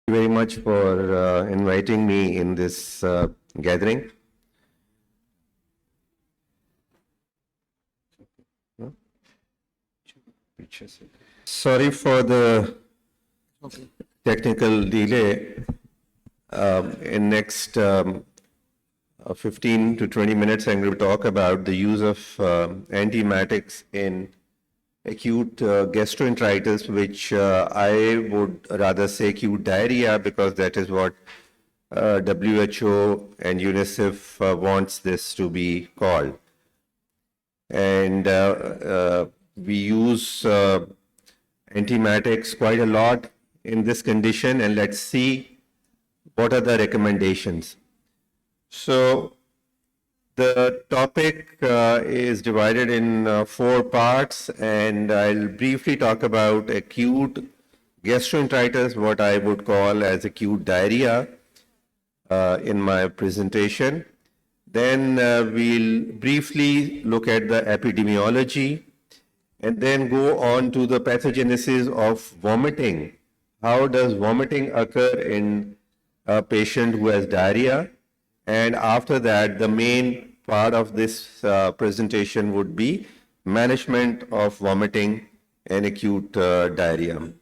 you very much for inviting me in this gathering. Sorry for the technical delay. In next 15 to 20 minutes, I'm going to talk about the use of antiemetics in acute gastroenteritis, which I would rather say acute diarrhea, because that is what WHO and UNICEF wants this to be called. And we use antiemetics quite a lot in this condition, and let's see what are the recommendations. So the topic is divided in 4 parts, and I'll briefly talk about acute gastroenteritis, what I would call as acute diarrhea in my presentation. Then we'll briefly look at the epidemiology, and then go on to the pathogenesis of vomiting. How does vomiting occur in a patient who has diarrhea? And after that, the main part of this presentation would be management of vomiting and acute diarrhea.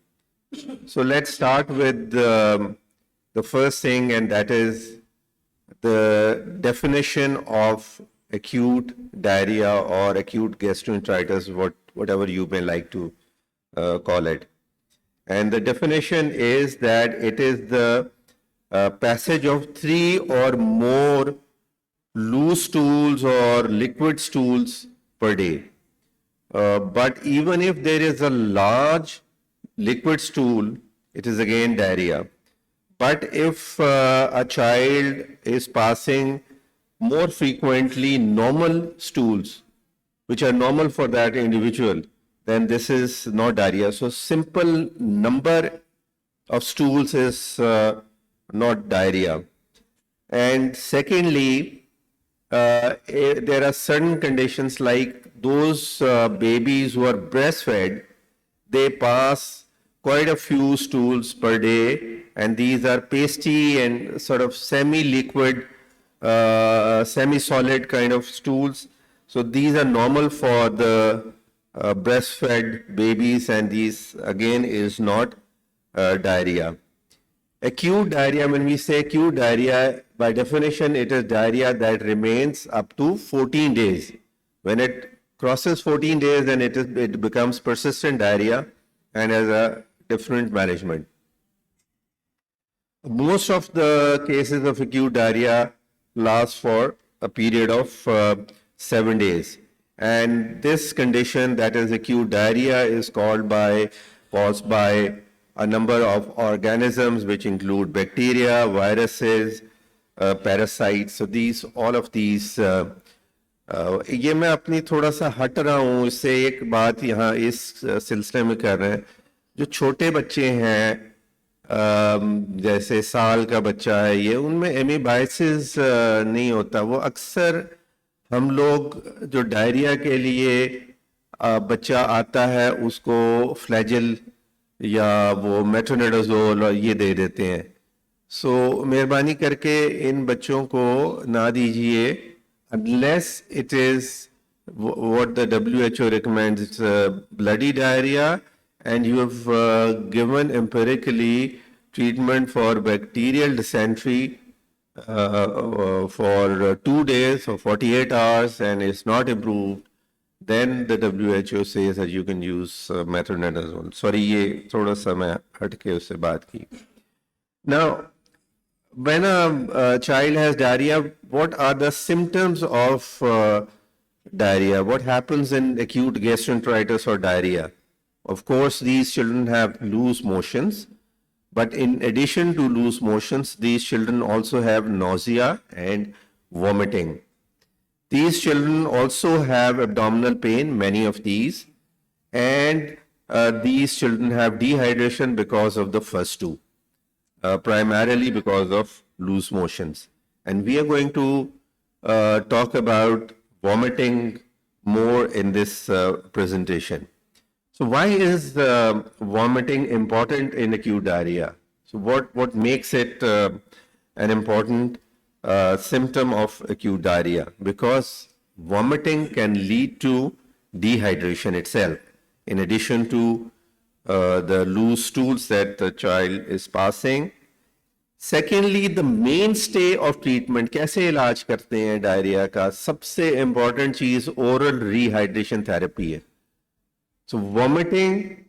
So let's start with the first thing, and that is the definition of acute diarrhea or acute gastroenteritis, whatever you may like to call it. And the definition is that it is the passage of 3 or more loose stools or liquid stools per day. But even if there is a large liquid stool, it is again diarrhea. But if a child is passing more frequently normal stools, which are normal for that individual, then this is not diarrhea. So simple number of stools is not diarrhea. And secondly, there are certain conditions like those babies who are breastfed, they pass quite a few stools per day, and these are pasty and sort of semi-liquid, semi-solid kind of stools. So these are normal for the breastfed babies, and these again is not diarrhea. Acute diarrhea, when we say acute diarrhea, by definition it is diarrhea that remains up to 14 days. When it crosses 14 days, then it becomes persistent diarrhea and has a different management. Most of the cases of acute diarrhea last for a period of 7 days. And this condition, that is acute diarrhea, is caused by a number of organisms, which include bacteria, viruses, parasites. So all of these, ये मैं अपनी थोड़ा सा हट रहा हूँ इससे, एक बात यहाँ इस सिलसिले में कर रहे हैं, जो छोटे बच्चे हैं, जैसे साल का बच्चा है, ये उनमें एमीबाइसिस नहीं होता. वो अक्सर हम लोग जो डायरिया के लिए बच्चा आता है उसको फ्लैजिल या वो मेट्रोनिडाजोल और ये दे देते हैं. सो मेहरबानी करके इन बच्चों को ना दीजिए unless it is what the WHO recommends. It's bloody diarrhea, and you have given empirically treatment for bacterial dysentery for 2 days or 48 hours, and it's not improved, then the WHO says that you can use metronidazole. Sorry, ये थोड़ा सा मैं हटके उससे बात की. Now, when a child has diarrhea, what are the symptoms of diarrhea? What happens in acute gastroenteritis or diarrhea? Of course, these children have loose motions, but in addition to loose motions, these children also have nausea and vomiting. These children also have abdominal pain, many of these, and these children have dehydration because of the first two. Primarily because of loose motions. And we are going to talk about vomiting more in this presentation. So why is vomiting important in acute diarrhea? So what makes it an important symptom of acute diarrhea? Because vomiting can lead to dehydration itself, in addition to the loose stools that the child is passing. Secondly, the mainstay of treatment, कैसे इलाज करते हैं diarrhoea का? सबसे important चीज oral rehydration therapy है. So vomiting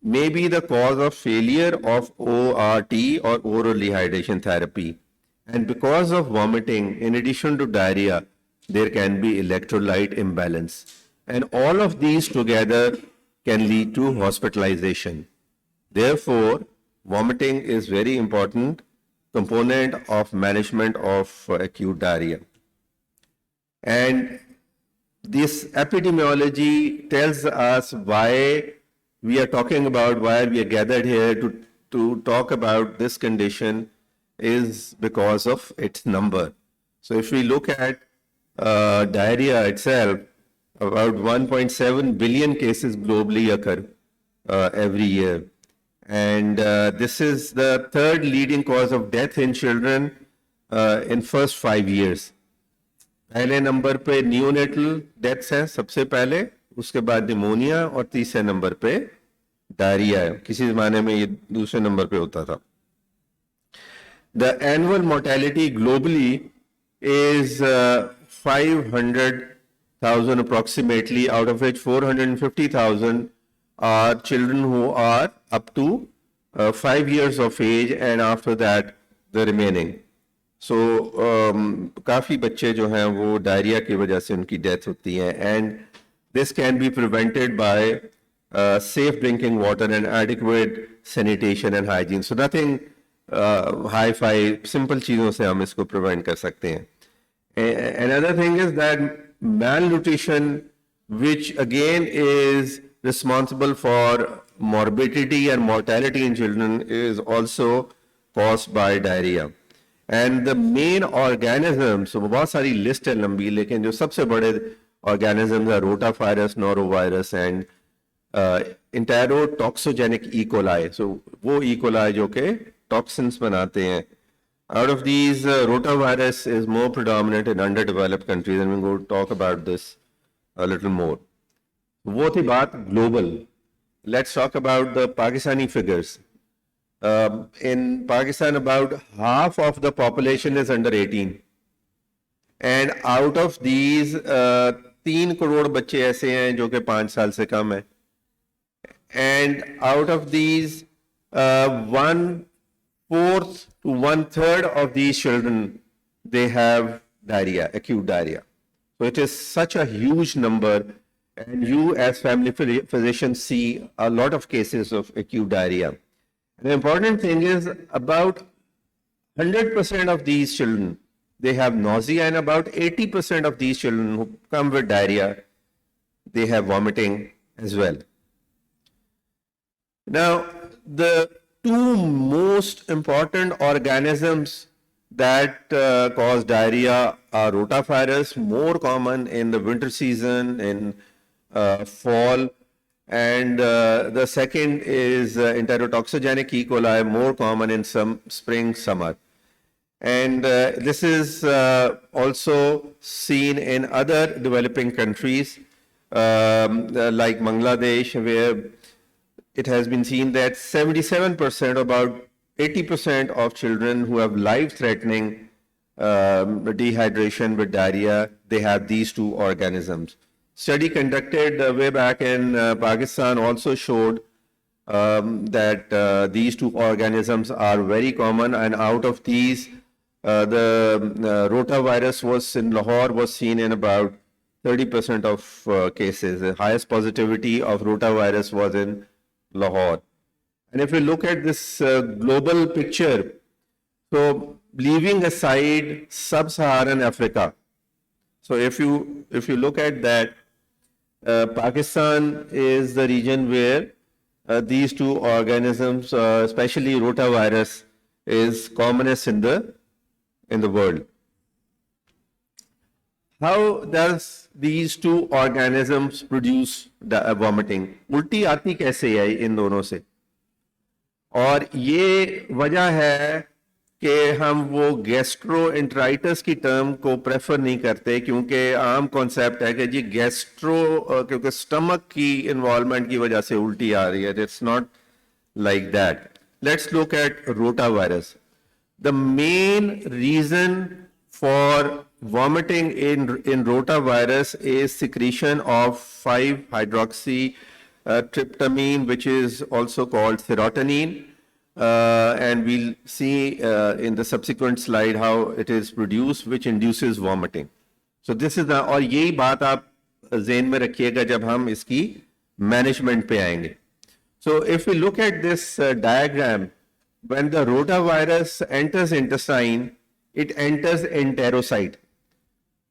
may be the cause of failure of ORT or oral rehydration therapy. And because of vomiting, in addition to diarrhea, there can be electrolyte imbalance. And all of these together can lead to hospitalization. Therefore, vomiting is very important component of management of acute diarrhea. And this epidemiology tells us why we are talking about, why we are gathered here to talk about this condition is because of its number. So if we look at diarrhea itself, about 1.7 billion cases globally occur every year. And this is the third leading cause of death in children in first 5 years. पहले number पे neonatal deaths हैं सबसे पहले, उसके बाद pneumonia और तीसरे number पे डायरिया है. किसी जमाने में ये दूसरे नंबर पे होता था. The annual mortality globally is 500,000 approximately, out of which 450,000 are children who are up to 5 years of age, and after that the remaining. So काफी बच्चे जो हैं वो डायरिया की वजह से उनकी डेथ होती है. And this can be prevented by safe drinking water and adequate sanitation and hygiene. So nothing hi-fi, simple चीजों से हम इसको prevent कर सकते हैं. Another thing is that malnutrition, which again is responsible for morbidity and mortality in children, is also caused by diarrhea. And the main organisms, so बहुत सारी list है लंबी, लेकिन जो सबसे बड़े organisms are rotavirus, norovirus and enterotoxogenic E. coli. So वो E. coli जो के toxins बनाते हैं. Out of these, rotavirus is more predominant in underdeveloped countries, and we're going to talk about this a little more. वो थी बात global. Let's talk about the Pakistani figures. In Pakistan, about half of the population is under 18. And out of these, 3 crore बच्चे ऐसे हैं जो कि 5 साल से कम हैं. And out of these, 1/4 to 1/3 of these children, they have diarrhea, acute diarrhea. So it is such a huge number, and you as family physicians see a lot of cases of acute diarrhea. The important thing is about 100% of these children, they have nausea, and about 80% of these children who come with diarrhea, they have vomiting as well. Now, the 2 most important organisms that cause diarrhea are rotavirus, more common in the winter season, in fall, and the second is enterotoxogenic E. coli, more common in some spring, summer. And this is also seen in other developing countries like Bangladesh, where it has been seen that 77%, about 80% of children who have life-threatening dehydration with diarrhea, they have these 2 organisms. Study conducted way back in Pakistan also showed that these 2 organisms are very common, and out of these, the rotavirus was in Lahore was seen in about 30% of cases. The highest positivity of rotavirus was in Lahore. And if we look at this global picture, so leaving aside sub-Saharan Africa, so if you look at that, Pakistan is the region where these 2 organisms, especially rotavirus, is commonest in the world. How does these 2 organisms produce vomiting? उल्टी आती कैसे है इन दोनों से? और ये वजह है कि हम वो गैस्ट्रोएंटराइटिस की टर्म को प्रेफर नहीं करते, क्योंकि आम कॉन्सेप्ट है कि जी क्योंकि स्टमक की इन्वॉल्वमेंट की वजह से उल्टी आ रही है. It's not like that. Let's look at rotavirus. The main reason for vomiting in rotavirus is secretion of 5-hydroxy tryptamine, which is also called serotonin. And we'll see in the subsequent slide how it is produced, which induces vomiting. So this is the, और यही बात आप ज़हन में रखिएगा जब हम इसकी मैनेजमेंट पे आएंगे. So if we look at this diagram, when the rotavirus enters intestine, it enters enterocyte.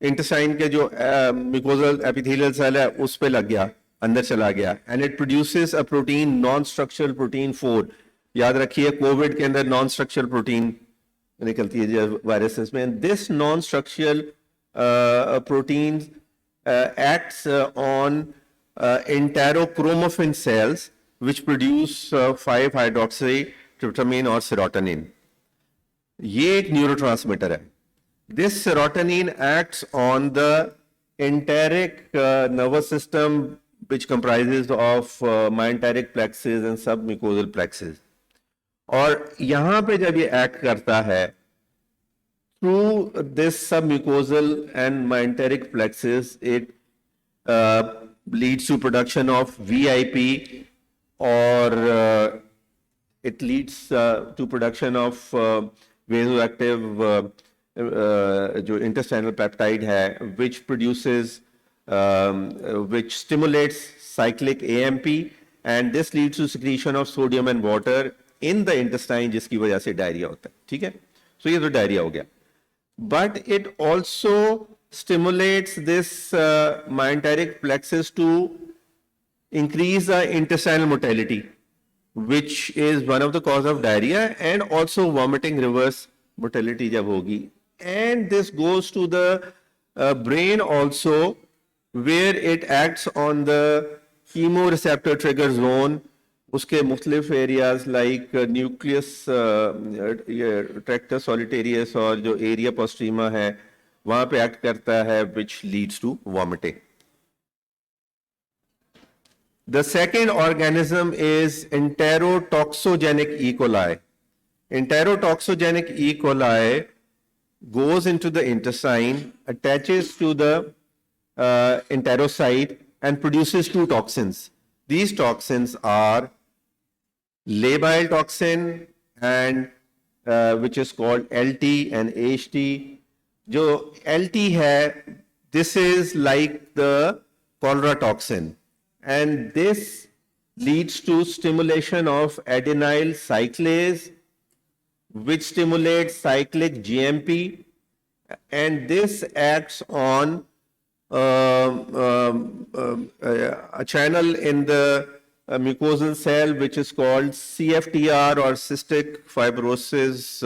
Intestine के जो mucosal epithelial cell है उस पे लग गया, अंदर चला गया, and it produces a protein, non-structural protein 4. याद रखिए कोविड के अंदर non-structural protein निकलती है वायरसेस में. This non-structural protein acts on enterochromaffin cells, which produce 5-hydroxy tryptamine or serotonin. ये एक न्यूरोट्रांसमीटर है. This serotonin acts on the enteric nervous system, which comprises of myenteric plexus and submucosal plexus. और यहाँ पे जब ये act करता है through this submucosal and myenteric plexus, it leads to production of VIP, or it leads to production of vasoactive जो intestinal peptide है, which produces which stimulates cyclic AMP, and this leads to secretion of sodium and water in the intestine, जिसकी वजह से diarrhoea होता है. ठीक है, so ये तो डायरिया हो गया. But it also stimulates this myenteric plexus to increase the intestinal motility, which is one of the cause of diarrhea, and also vomiting reverse motility जब होगी. And this goes to the brain also, where it acts on the chemoreceptor trigger zone. उसके मुख्तलिफ areas like nucleus tractor solitarius और जो area पोस्ट्रीमा है वहां पे act करता है, which leads to vomiting. The second organism is enterotoxogenic E. coli. Enterotoxogenic E. coli goes into the intestine, attaches to the enterocyte, and produces two toxins. These toxins are labile toxin and which is called LT and HT. जो LT है, this is like the cholera toxin, and this leads to stimulation of adenyl cyclase, which stimulates cyclic GMP, and this acts on a channel in the mucosal cell, which is called CFTR, or cystic fibrosis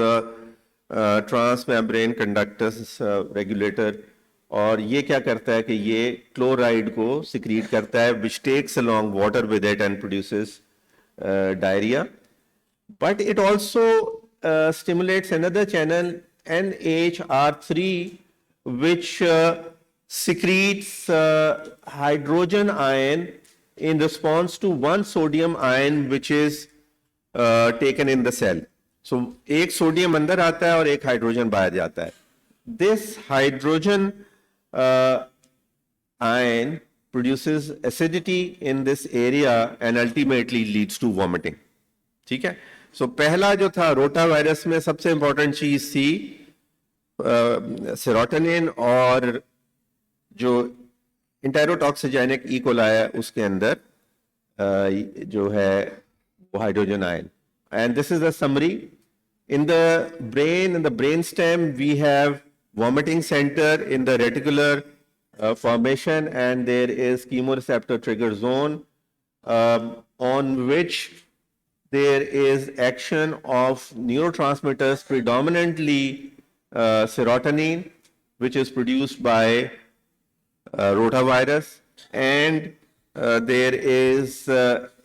transmembrane conductance regulator. और ये क्या करता है कि ये chloride को secrete करता है, which takes along water with it and produces diarrhea. But it also stimulates another channel, NHR3, which secretes hydrogen ion in response to one sodium ion which is taken in the cell. So एक sodium अंदर आता है और एक hydrogen बाहर जाता है. This hydrogen ion produces acidity in this area and ultimately leads to vomiting. ठीक है. So पहला जो था रोटा वायरस में सबसे इंपॉर्टेंट चीज थी सेरोटोनिन, और जो इंटेरोटॉक्सिजेनिक ई कोलाई है उसके अंदर जो है वो hydrogen ion. And this is a summary. In the brain stem, we have vomiting center in the reticular formation, and there is chemoreceptor trigger zone on which there is action of neurotransmitters, predominantly serotonin, which is produced by rotavirus, and there is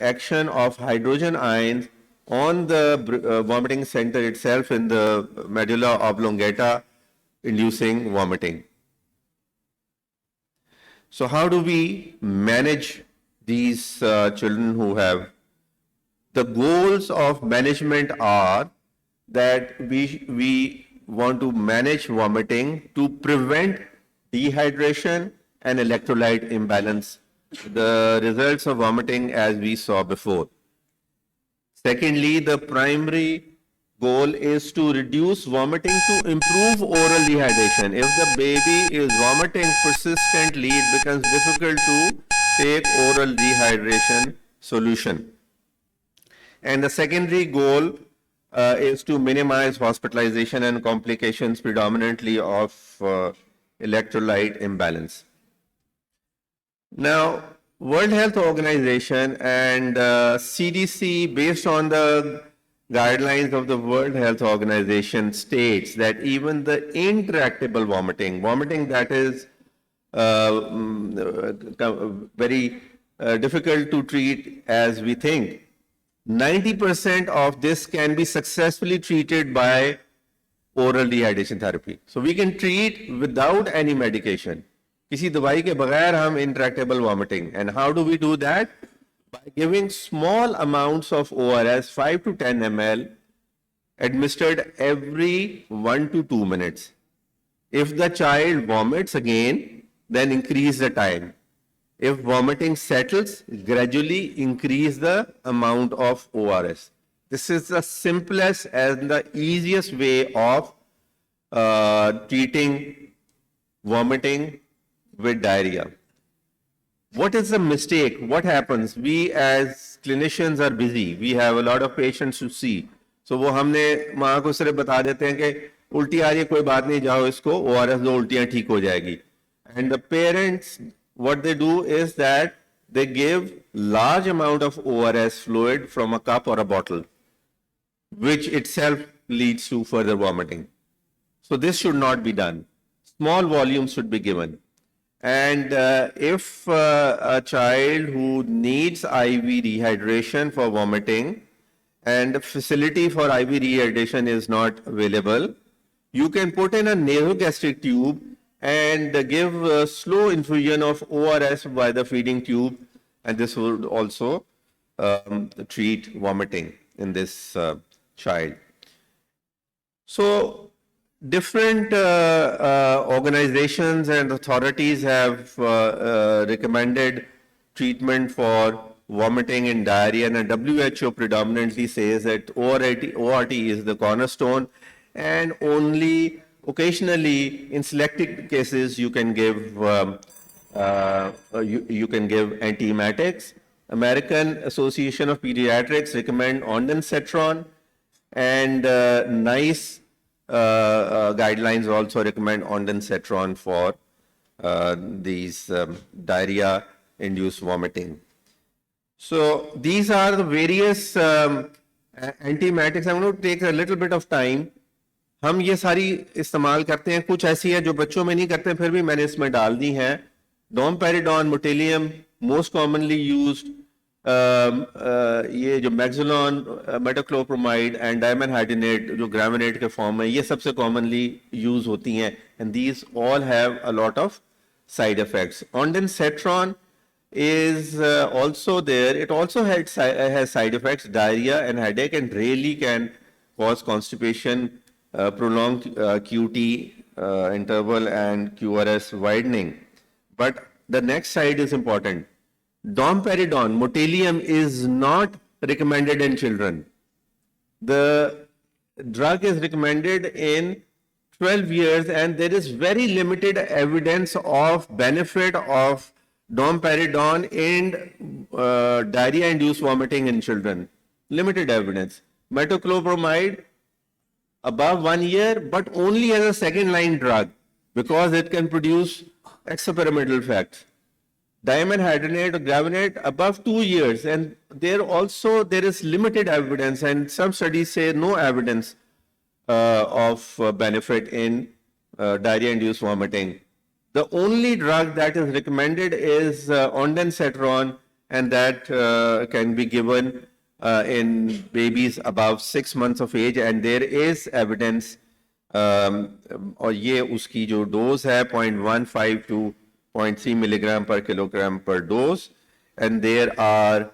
action of hydrogen ions on the vomiting center itself in the medulla oblongata, inducing vomiting. So how do we manage these children who have? The goals of management are that we want to manage vomiting to prevent dehydration and electrolyte imbalance, the results of vomiting as we saw before. Secondly, the primary goal is to reduce vomiting to improve oral dehydration. If the baby is vomiting persistently, it becomes difficult to take oral dehydration solution. And the secondary goal is to minimize hospitalization and complications predominantly of electrolyte imbalance. Now, World Health Organization and CDC, based on the guidelines of the World Health Organization, states that even the intractable vomiting that is very difficult to treat as we think, 90% of this can be successfully treated by oral dehydration therapy. So we can treat without any medication. किसी दवाई के बगैर हम intractable vomiting. And how do we do that? By giving small amounts of ORS, 5 to 10 ml, administered every 1 to 2 minutes. If the child vomits again, then increase the time. If vomiting settles, gradually increase the amount of ORS. This is the simplest and the easiest way of treating vomiting with diarrhea. What is the mistake? What happens? We as clinicians are busy. We have a lot of patients to see. So वो हमने माँ को सिर्फ बता देते हैं कि उल्टी आ रही है, कोई बात नहीं, जाओ इसको ORS दो, उल्टियाँ ठीक हो जाएगी. And the parents, what they do is that they give large amount of ORS fluid from a cup or a bottle, which itself leads to further vomiting. So this should not be done. Small volumes should be given. And if a child who needs IV dehydration for vomiting and the facility for IV dehydration is not available, you can put in a nasogastric tube and give a slow infusion of ORS by the feeding tube, and this would also treat vomiting in this child. So different organizations and authorities have recommended treatment for vomiting and diarrhea, and WHO predominantly says that ORT is the cornerstone, and only occasionally in selected cases you can give antiemetics. American Association of Pediatrics recommend ondansetron, and NICE guidelines also recommend ondansetron for these diarrhea-induced vomiting. So these are the various antiemetics. I'm going to take a little bit of time. हम ये सारी इस्तेमाल करते हैं, कुछ ऐसी है जो बच्चों में नहीं करते, फिर भी मैंने इसमें डाल दी हैं. डोमपेरिडॉन, मोटेलियम, मोस्ट कॉमनली यूज्ड. ये जो मैक्सिलॉन, मेटोक्लोप्रोमाइड एंड डायमेनहाइड्रोनेट जो ग्राविनेट के फॉर्म में, ये सबसे कॉमनली यूज होती हैं. And these all have a lot of side effects. ondansetron is also there. It also has side effects, diarrhea and headache, and really can cause constipation, prolonged QT interval and QRS widening. But the next side is important. Domperidone, Motelium, is not recommended in children. The drug is recommended in 12 years, and there is very limited evidence of benefit of domperidone in diarrhea-induced vomiting in children. Limited evidence. Metoclopramide, above 1 year, but only as a second-line drug because it can produce extrapyramidal effects. Dimenhydrinate or gravinate, above 2 years, and there is limited evidence, and some studies say no evidence of benefit in diarrhea-induced vomiting. The only drug that is recommended is ondansetron, and that can be given in babies above 6 months of age, and there is evidence, और ये उसकी जो dose है 0.15 to 0.3 milligram per kilogram per dose, and there are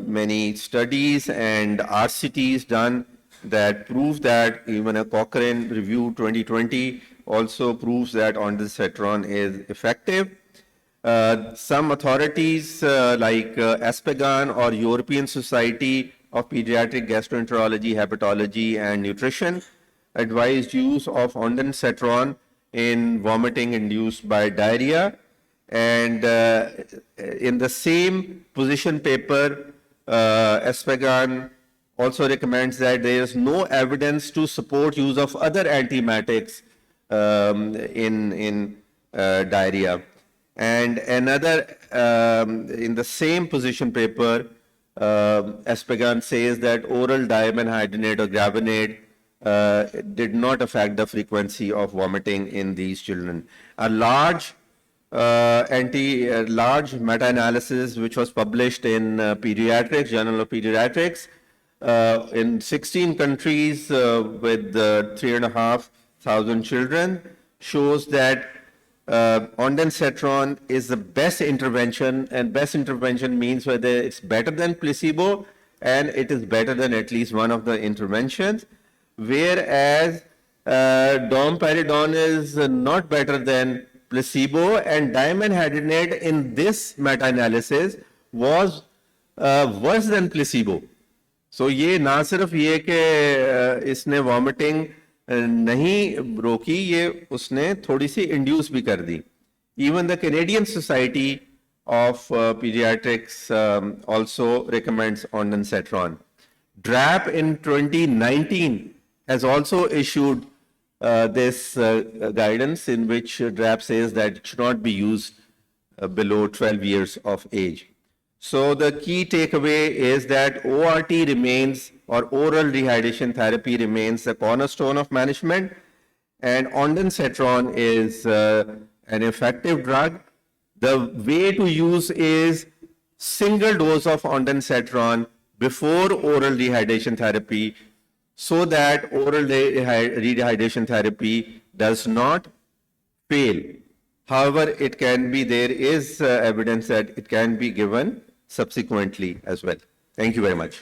many studies and RCTs done that prove that. Even a Cochrane review 2020 also proves that ondansetron is effective. Some authorities like Aspegan or European Society of Pediatric Gastroenterology, Hepatology and Nutrition advised use of ondansetron in vomiting induced by diarrhea. And in the same position paper, Aspegan also recommends that there is no evidence to support use of other antiemetics in diarrhea. And another, in the same position paper, Aspegan says that oral diamenhydrinate or gravenate did not affect the frequency of vomiting in these children. A large large meta-analysis which was published in Pediatrics, Journal of Pediatrics, in 16 countries with 3,500 children, shows that ondansetron is the best intervention, and best intervention means whether it's better than placebo and it is better than at least one of the interventions, whereas domperidone is not better than placebo, and diamenhydrinate in this meta-analysis was worse than placebo. So ये ना सिर्फ ये कि इसने vomiting नहीं रोकी, ये उसने थोड़ी सी induce भी कर दी. Even the Canadian Society of Pediatrics also recommends ondansetron. DRAP in 2019 has also issued this guidance in which DRAP says that it should not be used below 12 years of age. So the key takeaway is that ORT remains, or oral rehydration therapy remains, the cornerstone of management, and ondansetron is an effective drug. The way to use is single dose of ondansetron before oral rehydration therapy, so that oral rehydration therapy does not fail. However, it can be, there is evidence that it can be given subsequently as well. Thank you very much.